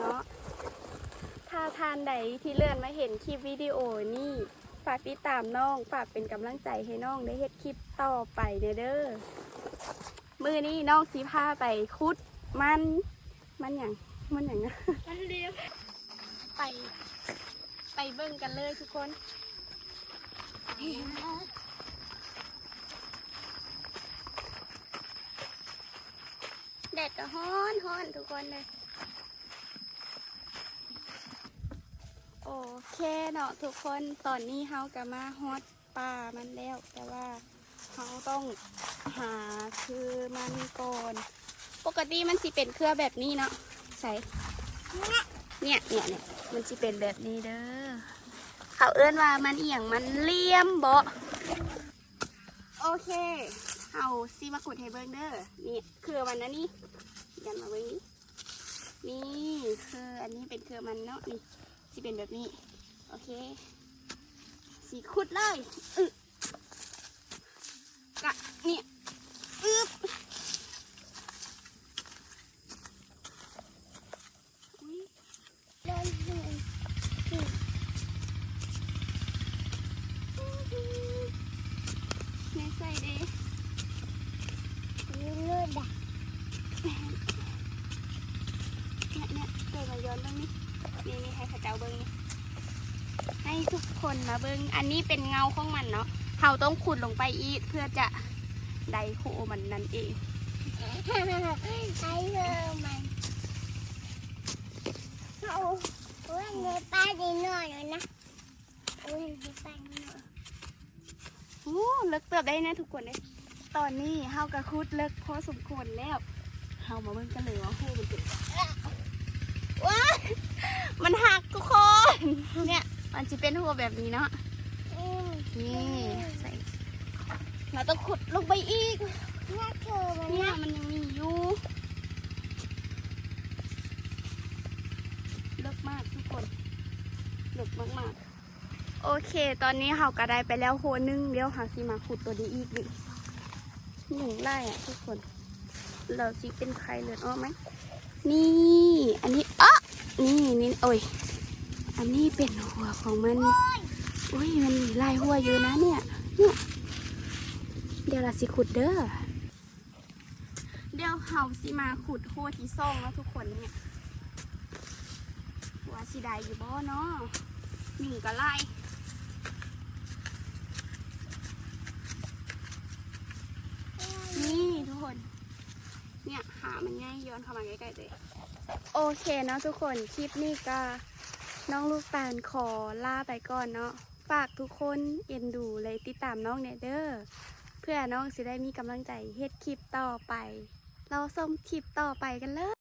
เนาะถ้าทานใดที่เลื่อนมาเห็นคลิปวิดีโอนี่ฝากติดตามน้องฝากเป็นกำลังใจให้น้องได้เฮ็ดคลิปต่อไปเด้อมือนี้น้องสีผ้าไปคุดมันอย่างมันเรียบไปเบิ่งกันเลยทุกคนแดดก็ฮ้อนทุกคนเลยโอเคเนาะทุกคนตอนนี้เฮาก็มาฮอดป่ามันแล้วแต่ว่าเฮาต้องหาคือมันก่อนปกติมันสิเป็นเครือแบบนี้เนาะใส่เนี่ยมันสิเป็นแบบนี้เด้อเขาเอื้อนว่ามันเอียงมันเลี่ยมบ่โอเคเอาซีมาขุดให้เบิ้งเด้อนี่คือมันนะนี่ยันมาเบิ้งนี่คืออันนี้เป็นคือมันเนาะนี่สิเป็นแบบนี้โอเคสีขุดเลยกะนี่ไม่ใส่ดิเลือดอ่ะเนี่ยเกิดมาย้อนเบิ้งนี่ให้ข้าเจ้าเบิ้งให้ทุกคนมาเบิ้งอันนี้เป็นเงาของมันเนาะเราต้องขุดลงไปอีกเพื่อจะได้คู่มันนั่นเองใช้เรือมันเอาเว้ยในป้าดีหน่อยนะเว้ยในป้าดีหน่อยโอ้เลิกเติบได้นะทุกคนเลยตอนนี้เฮากระคุดเลิกพอสมควรแล้วเฮามาเบิ่งกันเลยว่าคู่มันเป็นว้ามันหักทุกคนเนี่ยมันจะเป็นหัวแบบนี้เนาะนี่ใส่เราต้องขุดลงไปอีกเนี่ยมันยังมีอยู่เลิกมากทุกคนเลิกมากโอเคตอนนี้เราก็ได้ไปแล้วโหนึงเดี๋ยวหาสิมาขุดตัวนี้อีกนี่หนึ่งไร่อ่ะทุกคนเราสิเป็นใครเลือดออกไหมนี่อันนี้นี่โอ้ยอันนี้เป็นหัวของมันอุ้ยมันมีลายหัวอยู่นะเนี่ยเดี๋ยวเราสิขุดเด้อเดี๋ยวเฮาสิมาขุดโหที่ซ่องแล้วทุกคนเนี่ยว่าสิได้อยู่บ่เนาะหนึ่งก็ไล่นี่ทุกคนเนี่ยหามันง่ายย้อนเข้ามาใกล้ๆเลยโอเคเนาะทุกคนคลิปนี้ก็น้องลูกตาลขอลาไปก่อนเนาะฝากทุกคนเอ็นดูเลยติดตามน้องเนเด้อเพื่อน้องสิได้มีกำลังใจเฮ็ดคลิปต่อไปเราส้มคลิปต่อไปกันเลย